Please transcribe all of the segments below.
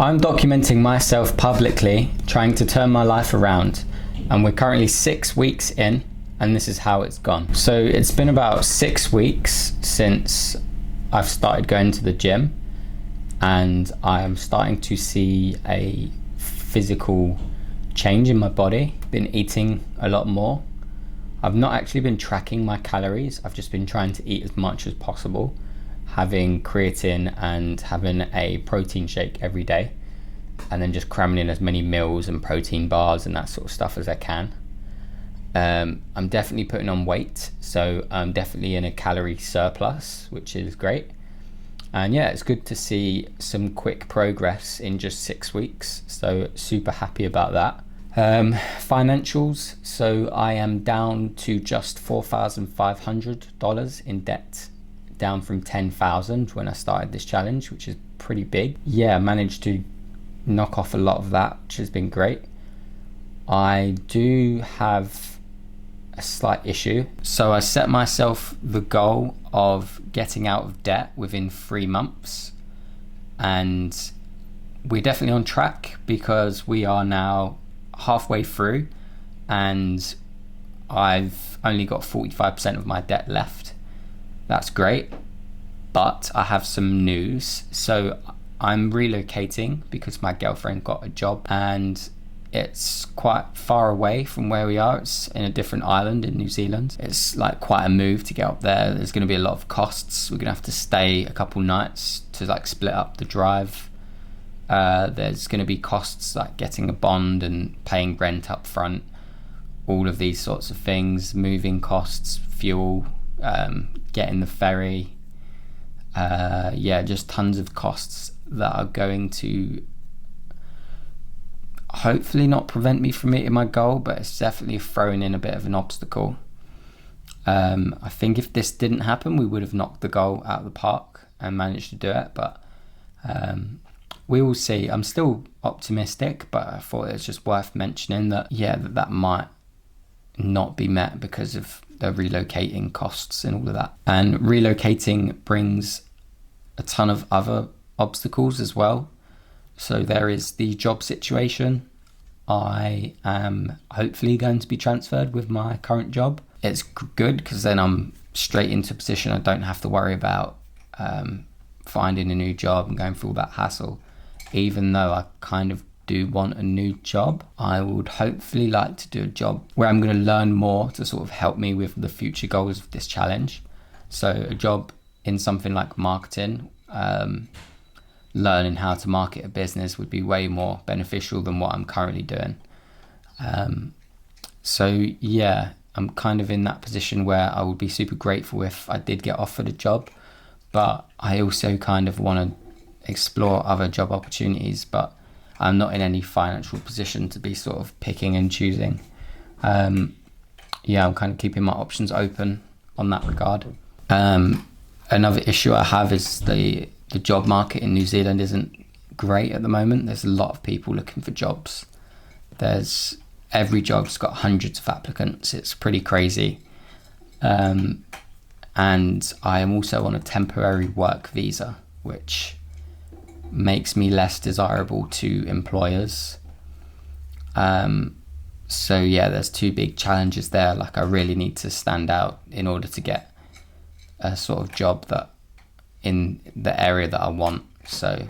I'm documenting myself publicly, trying to turn my life around, and we're currently 6 weeks in, and this is how it's gone. So it's been about 6 weeks since I've started going to the gym, and I am starting to see a physical change in my body. Been eating a lot more. I've not actually been tracking my calories. I've just been trying to eat as much as possible, having creatine and having a protein shake every day, and then just cramming in as many meals and protein bars and that sort of stuff as I can. I'm definitely putting on weight, so I'm definitely in a calorie surplus, which is great. And yeah, it's good to see some quick progress in just 6 weeks, so super happy about that. Financials, so I am down to just $4,500 in debt, down from 10,000 when I started this challenge, which is pretty big. Yeah, I managed to knock off a lot of that, which has been great. I do have a slight issue. So I set myself the goal of getting out of debt within 3 months, and we're definitely on track because we are now halfway through and I've only got 45% of my debt left. That's great, but I have some news. So I'm relocating because my girlfriend got a job and it's quite far away from where we are. It's in a different island in New Zealand. It's like quite a move to get up there. There's going to be a lot of costs. We're going to have to stay a couple nights to like split up the drive. There's going to be costs like getting a bond and paying rent up front, all of these sorts of things, moving costs, fuel, getting the ferry, just tons of costs that are going to hopefully not prevent me from meeting my goal, but it's definitely throwing in a bit of an obstacle. I think if this didn't happen, we would have knocked the goal out of the park and managed to do it, but we will see. I'm still optimistic, but I thought it's just worth mentioning that that might not be met because of the relocating costs and all of that. And relocating brings a ton of other obstacles as well. So there is the job situation. I am hopefully going to be transferred with my current job. It's good because then I'm straight into a position. I don't have to worry about finding a new job and going through all that hassle. Even though I kind of do want a new job, I would hopefully like to do a job where I'm going to learn more to sort of help me with the future goals of this challenge. So a job in something like marketing, learning how to market a business would be way more beneficial than what I'm currently doing. I'm kind of in that position where I would be super grateful if I did get offered a job, but I also kind of want to explore other job opportunities, but I'm not in any financial position to be sort of picking and choosing. I'm kind of keeping my options open on that regard. Another issue I have is the job market in New Zealand isn't great at the moment. There's a lot of people looking for jobs. Every job's got hundreds of applicants. It's pretty crazy. And I am also on a temporary work visa, which makes me less desirable to employers. There's two big challenges there. Like I really need to stand out in order to get a sort of job that in the area that I want. So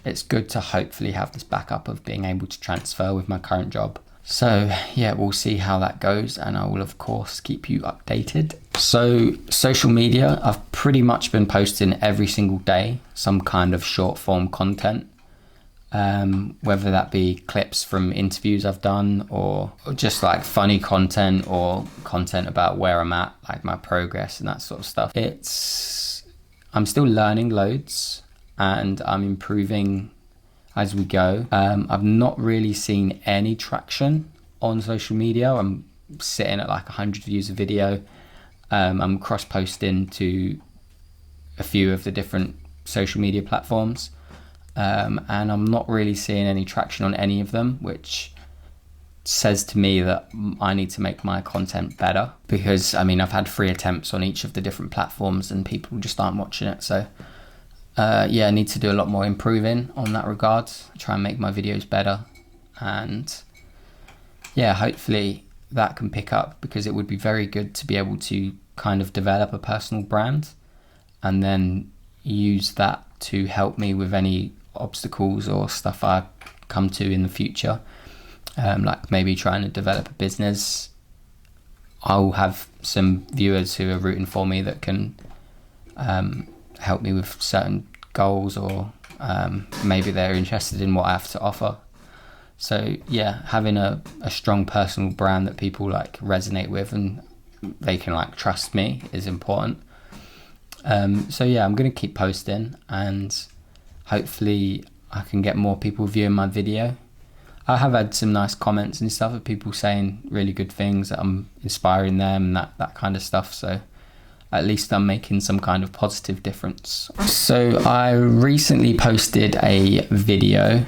it's good to hopefully have this backup of being able to transfer with my current job. So we'll see how that goes, and I will of course keep you updated. So social media, I've pretty much been posting every single day some kind of short form content, whether that be clips from interviews I've done or just like funny content or content about where I'm at, like my progress and that sort of stuff. I'm still learning loads and I'm improving as we go. I've not really seen any traction on social media. I'm sitting at like 100 views a video. I'm cross-posting to a few of the different social media platforms, and I'm not really seeing any traction on any of them, which says to me that I need to make my content better, because I've had 3 attempts on each of the different platforms and people just aren't watching it. So Yeah, I need to do a lot more improving on that regard. Try and make my videos better, and yeah, hopefully that can pick up, because it would be very good to be able to kind of develop a personal brand and then use that to help me with any obstacles or stuff I come to in the future. Like maybe trying to develop a business. I'll have some viewers who are rooting for me that can help me with certain goals, or maybe they're interested in what I have to offer. So yeah, having a strong personal brand that people like resonate with and they can like trust me is important. So yeah, I'm gonna keep posting, and hopefully I can get more people viewing my video. I have had some nice comments and stuff of people saying really good things, that I'm inspiring them and that kind of stuff. So at least I'm making some kind of positive difference. So I recently posted a video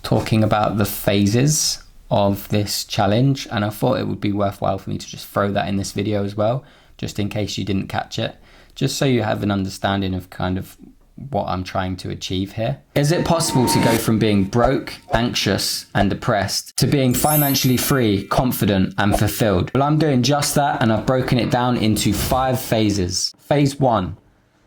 talking about the phases of this challenge, and I thought it would be worthwhile for me to just throw that in this video as well, just in case you didn't catch it, just so you have an understanding of kind of what I'm trying to achieve here. Is it possible to go from being broke, anxious and depressed to being financially free, confident and fulfilled? Well, I'm doing just that, and I've broken it down into 5 phases. Phase 1,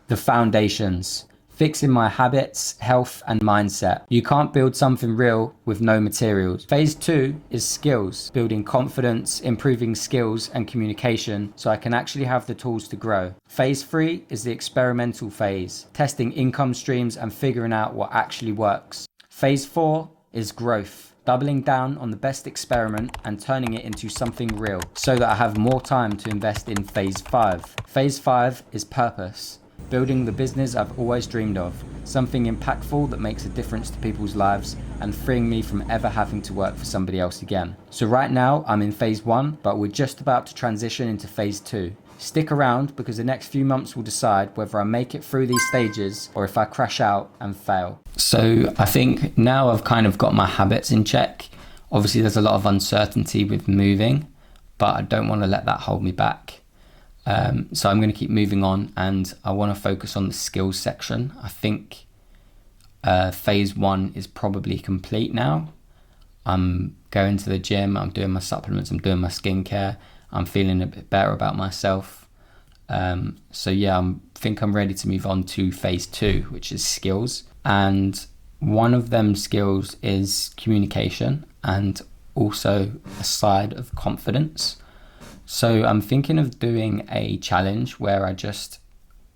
the foundations. Fixing my habits, health and mindset. You can't build something real with no materials. Phase 2 is skills. Building confidence, improving skills and communication so I can actually have the tools to grow. Phase 3 is the experimental phase. Testing income streams and figuring out what actually works. Phase 4 is growth. Doubling down on the best experiment and turning it into something real so that I have more time to invest in phase 5. Phase 5 is purpose. Building the business I've always dreamed of, something impactful that makes a difference to people's lives and freeing me from ever having to work for somebody else again. So right now I'm in phase 1, but we're just about to transition into phase 2. Stick around, because the next few months will decide whether I make it through these stages or if I crash out and fail. So I think now I've kind of got my habits in check. Obviously there's a lot of uncertainty with moving, but I don't want to let that hold me back. So I'm going to keep moving on, and I want to focus on the skills section. I think phase 1 is probably complete now. I'm going to the gym, I'm doing my supplements, I'm doing my skincare, I'm feeling a bit better about myself. So yeah, I think I'm ready to move on to phase 2, which is skills. And one of them skills is communication, and also a side of confidence. So I'm thinking of doing a challenge where I just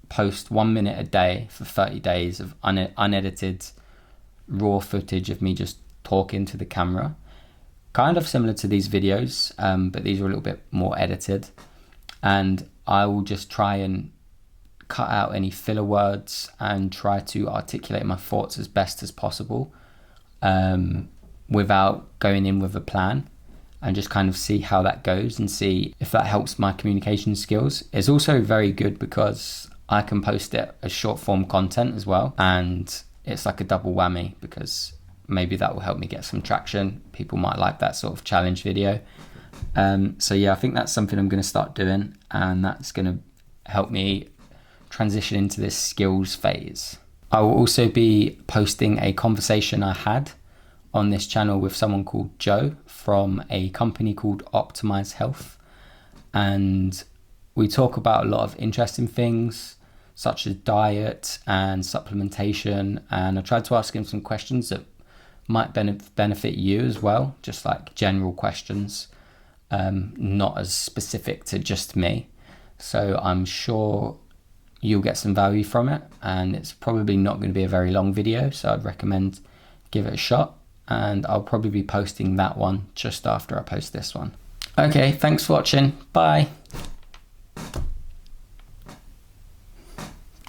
post 1 minute a day for 30 days of unedited raw footage of me just talking to the camera. Kind of similar to these videos, but these are a little bit more edited. And I will just try and cut out any filler words and try to articulate my thoughts as best as possible, without going in with a plan. And just kind of see how that goes and see if that helps my communication skills. It's also very good because I can post it as short form content as well, and it's like a double whammy, because maybe that will help me get some traction. People might like that sort of challenge video. So yeah, I think that's something I'm going to start doing, and that's going to help me transition into this skills phase. I will also be posting a conversation I had on this channel with someone called Joe from a company called Optimize Health, and we talk about a lot of interesting things such as diet and supplementation, and I tried to ask him some questions that might benefit you as well, just like general questions, not as specific to just me. So I'm sure you'll get some value from it, and it's probably not going to be a very long video, so I'd recommend give it a shot. And I'll probably be posting that one just after I post this one. Okay, thanks for watching. Bye.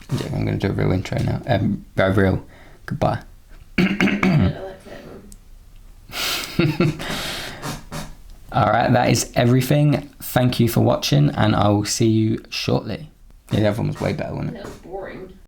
I'm going to do a real intro now. Very real. Goodbye. Alright, that is everything. Thank you for watching, and I will see you shortly. Yeah, the other one was way better, wasn't it? That was boring.